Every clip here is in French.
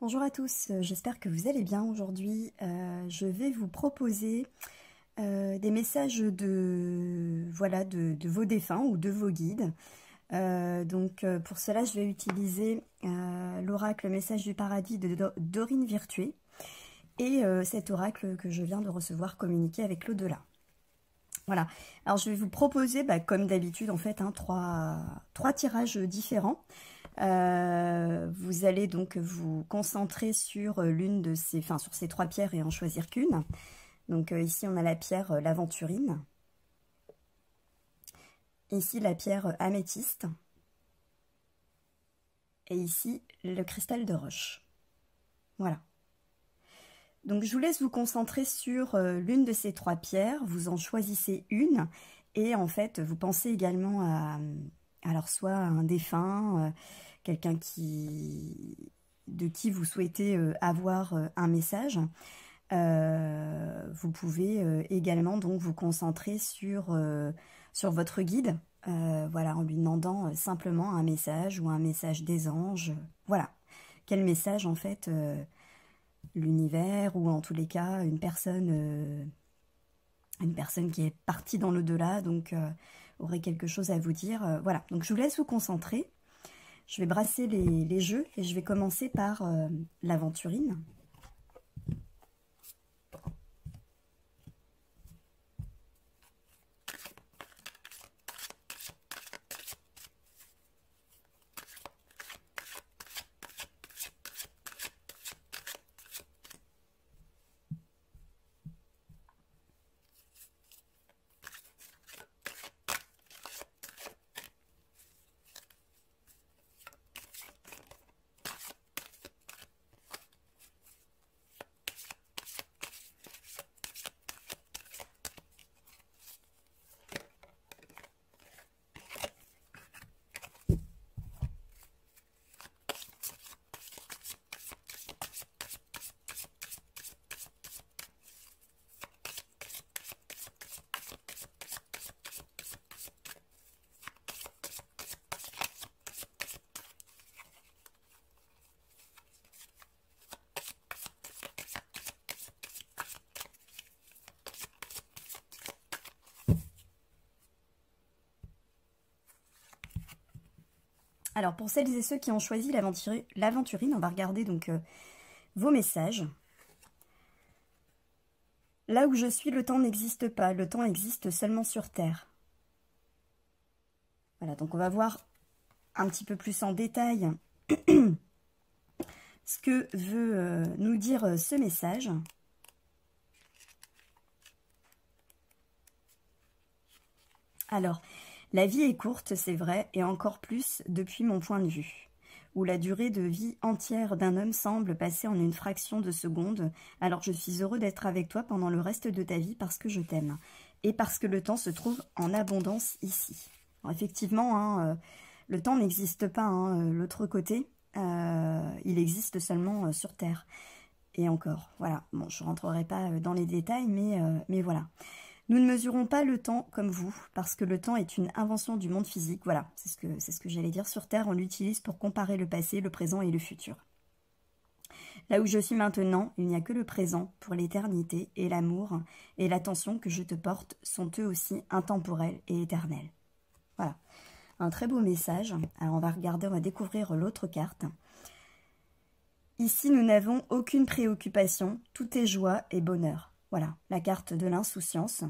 Bonjour à tous, j'espère que vous allez bien aujourd'hui. Je vais vous proposer des messages de vos défunts ou de vos guides. Pour cela, je vais utiliser l'oracle Message du Paradis de Dorine Virtué et cet oracle que je viens de recevoir communiqué avec l'au-delà. Voilà, alors je vais vous proposer, comme d'habitude, en fait, trois tirages différents. Vous allez donc vous concentrer sur l'une de ces, sur ces trois pierres et en choisir qu'une. Donc ici on a la pierre l'aventurine, ici la pierre améthyste, et ici le cristal de roche. Voilà. Donc je vous laisse vous concentrer sur l'une de ces trois pierres, vous en choisissez une, et en fait vous pensez également à, alors soit à un défunt, quelqu'un de qui vous souhaitez avoir un message. Vous pouvez également donc vous concentrer sur votre guide, voilà, en lui demandant simplement un message ou un message des anges. Voilà, quel message en fait l'univers ou en tous les cas une personne qui est partie dans l'au-delà, donc aurait quelque chose à vous dire. Voilà, donc je vous laisse vous concentrer. Je vais brasser les jeux et je vais commencer par l'aventurine. Alors, pour celles et ceux qui ont choisi l'aventurine, on va regarder donc vos messages. Là où je suis, le temps n'existe pas. Le temps existe seulement sur Terre. Voilà, donc on va voir un petit peu plus en détail ce que veut nous dire ce message. Alors, la vie est courte, c'est vrai, et encore plus depuis mon point de vue, où la durée de vie entière d'un homme semble passer en une fraction de seconde. Alors je suis heureux d'être avec toi pendant le reste de ta vie parce que je t'aime, et parce que le temps se trouve en abondance ici. Alors, effectivement, hein, le temps n'existe pas, hein, l'autre côté, il existe seulement sur Terre. Et encore, voilà, bon, je ne rentrerai pas dans les détails, mais voilà. Nous ne mesurons pas le temps comme vous, parce que le temps est une invention du monde physique. Voilà, c'est ce que j'allais dire. Sur Terre, on l'utilise pour comparer le passé, le présent et le futur. Là où je suis maintenant, il n'y a que le présent pour l'éternité, et l'amour et l'attention que je te porte sont eux aussi intemporels et éternels. Voilà, un très beau message. Alors on va regarder, on va découvrir l'autre carte. Ici, nous n'avons aucune préoccupation, tout est joie et bonheur. Voilà, la carte de l'insouciance.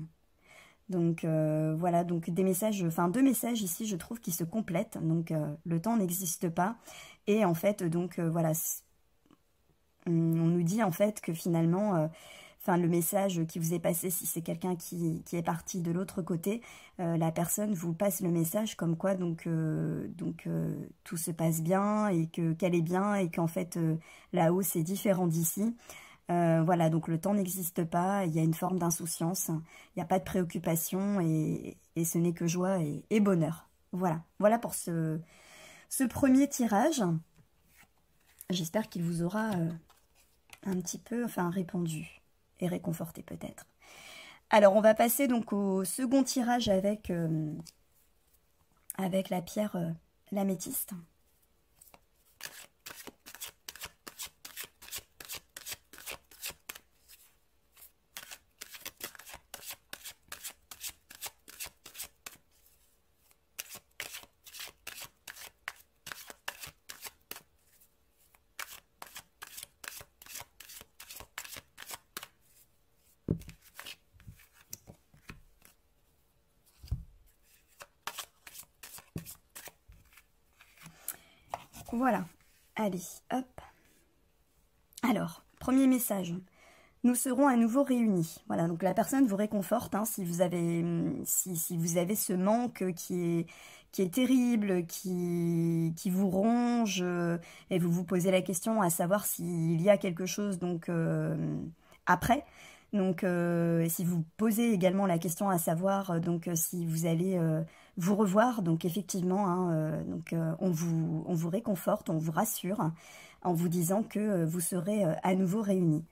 Donc voilà, donc des messages, enfin deux messages ici, je trouve, qui se complètent. Donc le temps n'existe pas. Et en fait, donc voilà, on nous dit en fait que finalement, le message qui vous est passé, si c'est quelqu'un qui est parti de l'autre côté, la personne vous passe le message comme quoi tout se passe bien et qu'elle est bien et qu'en fait là-haut c'est différent d'ici. Voilà, donc le temps n'existe pas, il y a une forme d'insouciance, il n'y a pas de préoccupation et ce n'est que joie et bonheur. Voilà, voilà pour ce premier tirage. J'espère qu'il vous aura un petit peu répondu et réconforté peut-être. Alors, on va passer donc au second tirage avec la pierre l'améthyste. Voilà. Allez, hop. Alors, premier message. Nous serons à nouveau réunis. Voilà, donc la personne vous réconforte hein, si vous avez ce manque qui est terrible, qui vous ronge, et vous vous posez la question à savoir s'il y a quelque chose donc après. Donc, et si vous posez également la question à savoir si vous allez vous revoir, donc effectivement, hein, on vous réconforte, on vous rassure en vous disant que vous serez à nouveau réunis.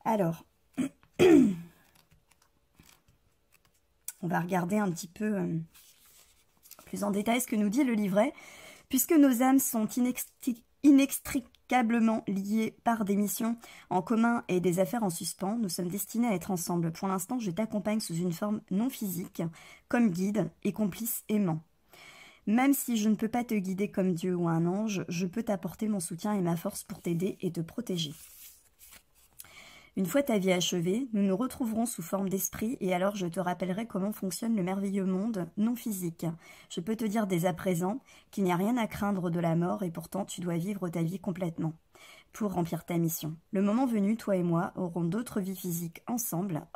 Alors, on va regarder un petit peu plus en détail ce que nous dit le livret. Puisque nos âmes sont inextricablement liées par des missions en commun et des affaires en suspens, nous sommes destinés à être ensemble. Pour l'instant, je t'accompagne sous une forme non physique, comme guide et complice aimant. Même si je ne peux pas te guider comme Dieu ou un ange, je peux t'apporter mon soutien et ma force pour t'aider et te protéger. Une fois ta vie achevée, nous nous retrouverons sous forme d'esprit et alors je te rappellerai comment fonctionne le merveilleux monde non physique. Je peux te dire dès à présent qu'il n'y a rien à craindre de la mort et pourtant tu dois vivre ta vie complètement pour remplir ta mission. Le moment venu, toi et moi aurons d'autres vies physiques ensemble,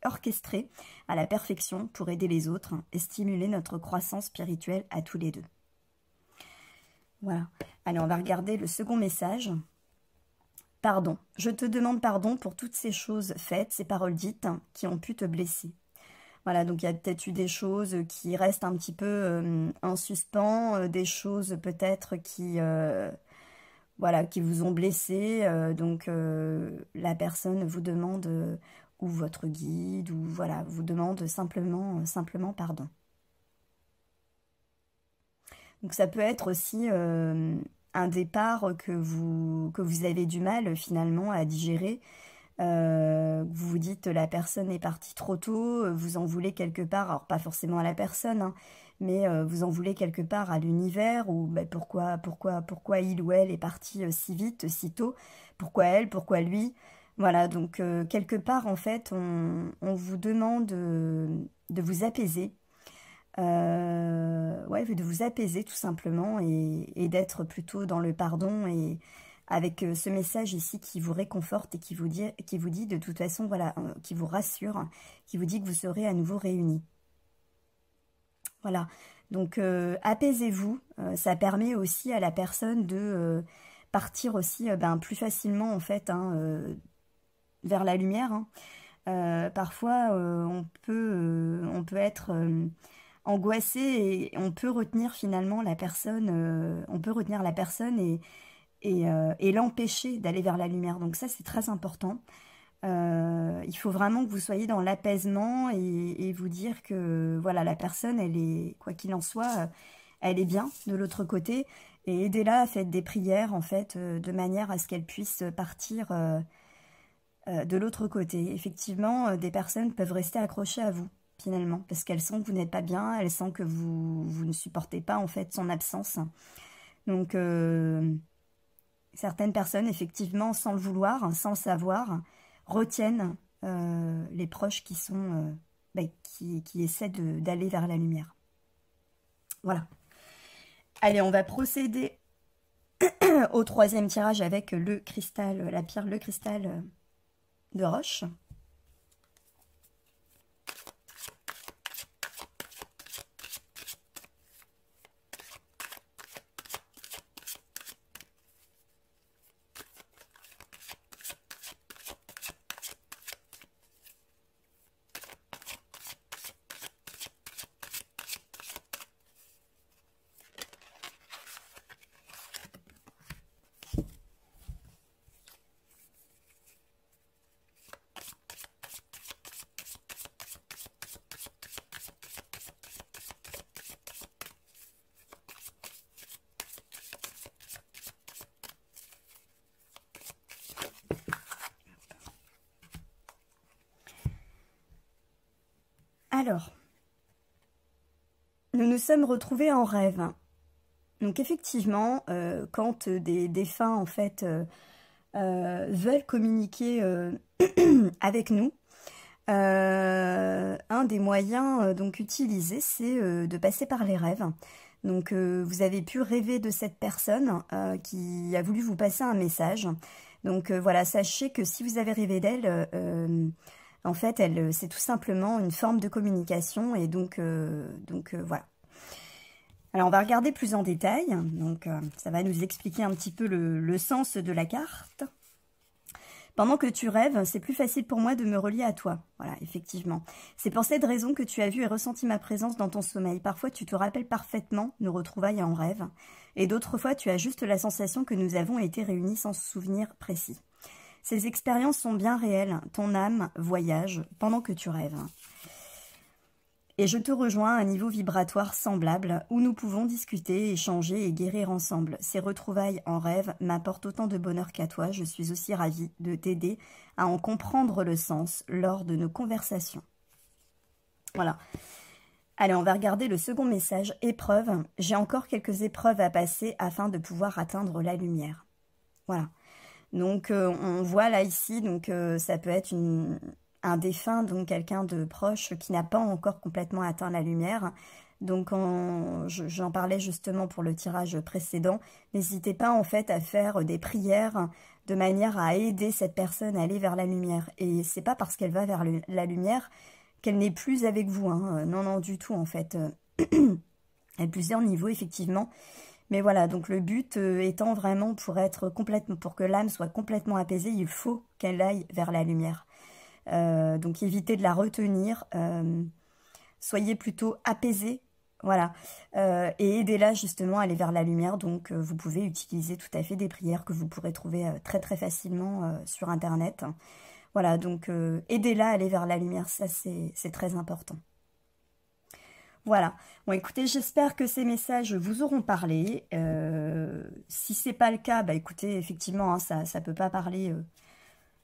orchestrées à la perfection pour aider les autres et stimuler notre croissance spirituelle à tous les deux. Voilà. Allez, on va regarder le second message. Pardon. Je te demande pardon pour toutes ces choses faites, ces paroles dites qui ont pu te blesser. Voilà, donc il y a peut-être eu des choses qui restent un petit peu en suspens, des choses peut-être voilà, qui vous ont blessé. La personne vous demande, ou votre guide, ou voilà, vous demande simplement pardon. Donc ça peut être aussi un départ que vous avez du mal finalement à digérer. Vous vous dites la personne est partie trop tôt, vous en voulez quelque part, alors pas forcément à la personne, hein, mais vous en voulez quelque part à l'univers, ou pourquoi il ou elle est parti si vite, si tôt, pourquoi elle, pourquoi lui. Voilà, donc quelque part en fait on vous demande de vous apaiser. Ouais, de vous apaiser tout simplement et d'être plutôt dans le pardon et avec ce message ici qui vous réconforte et qui vous dit de toute façon, voilà, qui vous rassure, qui vous dit que vous serez à nouveau réunis. Voilà, donc apaisez-vous, ça permet aussi à la personne de partir aussi plus facilement en fait vers la lumière. Parfois on peut être angoissé et on peut retenir finalement la personne, et l'empêcher d'aller vers la lumière. Donc ça, c'est très important. Il faut vraiment que vous soyez dans l'apaisement et vous dire que voilà, la personne, elle est, quoi qu'il en soit, elle est bien de l'autre côté. Et aidez-la, faites des prières en fait, de manière à ce qu'elle puisse partir de l'autre côté. Effectivement, des personnes peuvent rester accrochées à vous finalement, parce qu'elles sentent que vous n'êtes pas bien, elles sentent que vous ne supportez pas en fait son absence. Donc certaines personnes, effectivement, sans le vouloir, sans le savoir, retiennent les proches qui sont qui essaient d'aller vers la lumière. Voilà. Allez, on va procéder au troisième tirage avec le cristal, la pierre, le cristal de roche. Alors, nous nous sommes retrouvés en rêve. Donc effectivement, quand des défunts en fait veulent communiquer avec nous, un des moyens donc utilisés, c'est de passer par les rêves. Donc vous avez pu rêver de cette personne qui a voulu vous passer un message. Donc voilà, sachez que si vous avez rêvé d'elle, en fait, c'est tout simplement une forme de communication. Et donc voilà. Alors on va regarder plus en détail. Donc ça va nous expliquer un petit peu le sens de la carte. Pendant que tu rêves, c'est plus facile pour moi de me relier à toi. Voilà, effectivement. C'est pour cette raison que tu as vu et ressenti ma présence dans ton sommeil. Parfois, tu te rappelles parfaitement nos retrouvailles en rêve. Et d'autres fois, tu as juste la sensation que nous avons été réunis sans souvenir précis. Ces expériences sont bien réelles. Ton âme voyage pendant que tu rêves. Et je te rejoins à un niveau vibratoire semblable où nous pouvons discuter, échanger et guérir ensemble. Ces retrouvailles en rêve m'apportent autant de bonheur qu'à toi. Je suis aussi ravie de t'aider à en comprendre le sens lors de nos conversations. Voilà. Allez, on va regarder le second message. Épreuve. J'ai encore quelques épreuves à passer afin de pouvoir atteindre la lumière. Voilà. Donc, on voit là ici, donc ça peut être un défunt, donc quelqu'un de proche qui n'a pas encore complètement atteint la lumière. Donc j'en parlais justement pour le tirage précédent. N'hésitez pas en fait à faire des prières de manière à aider cette personne à aller vers la lumière. Et c'est pas parce qu'elle va vers la lumière qu'elle n'est plus avec vous. Hein. Non, non, du tout en fait. Elle a plusieurs niveaux effectivement. Mais voilà, donc le but étant vraiment pour que l'âme soit complètement apaisée, il faut qu'elle aille vers la lumière. Donc évitez de la retenir, soyez plutôt apaisés, voilà, et aidez-la justement à aller vers la lumière. Donc vous pouvez utiliser tout à fait des prières que vous pourrez trouver très très facilement sur internet. Voilà, donc aidez-la à aller vers la lumière, ça c'est très important. Voilà, bon écoutez, j'espère que ces messages vous auront parlé. Si c'est pas le cas, bah écoutez, effectivement, hein, ça peut pas parler.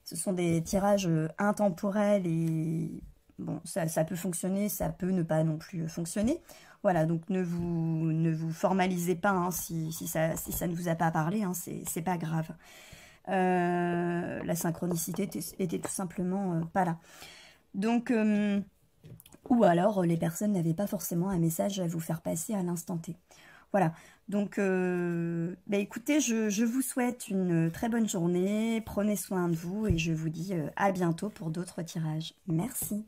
Ce sont des tirages intemporels et bon, ça peut fonctionner, ça peut ne pas non plus fonctionner. Voilà, donc ne vous formalisez pas hein, si ça ne vous a pas parlé, hein, c'est pas grave. La synchronicité était tout simplement pas là. Donc, ou alors les personnes n'avaient pas forcément un message à vous faire passer à l'instant T. Voilà, donc bah écoutez, je vous souhaite une très bonne journée, prenez soin de vous et je vous dis à bientôt pour d'autres tirages. Merci.